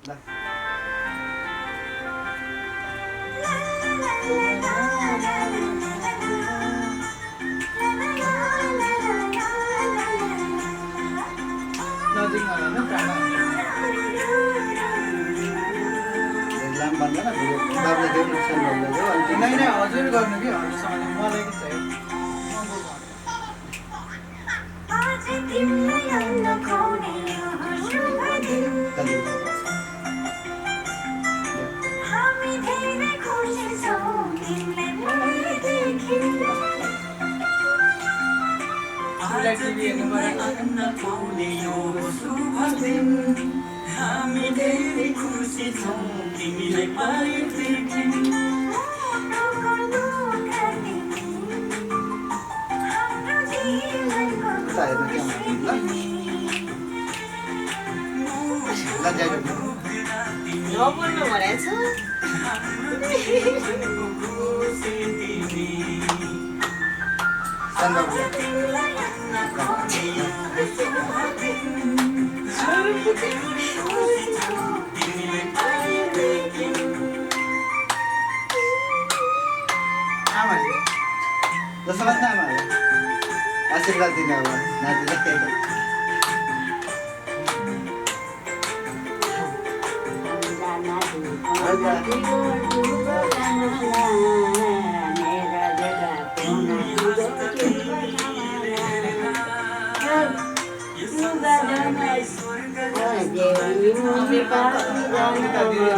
Lah. Loading na lang, tama. Lamban na lang. Bago din ang salong na doon. नाही नाही अजून गर्नु कि अरूसँग मलाई के चाहियो आज तिमीलाई अन्न खुवाउने शुभ दिन हामी धेरै खुसी छौँ तिमीलाई मैले देखेँ अन्न खुवाउने यो शुभ दिन हामी धेरै खुसी छौँ तिमीलाई पाए देखेँ Tayo na kaya lah. Lah jadi. Nomor nomor eso. Saan ba? आमा Nasakat na ama. Asyik din ako. Natin na kayo.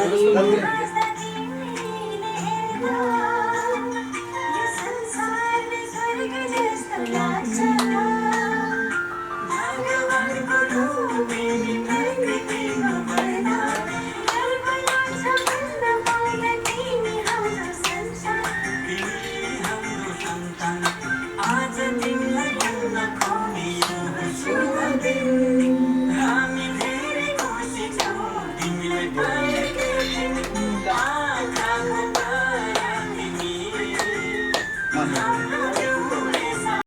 Dewi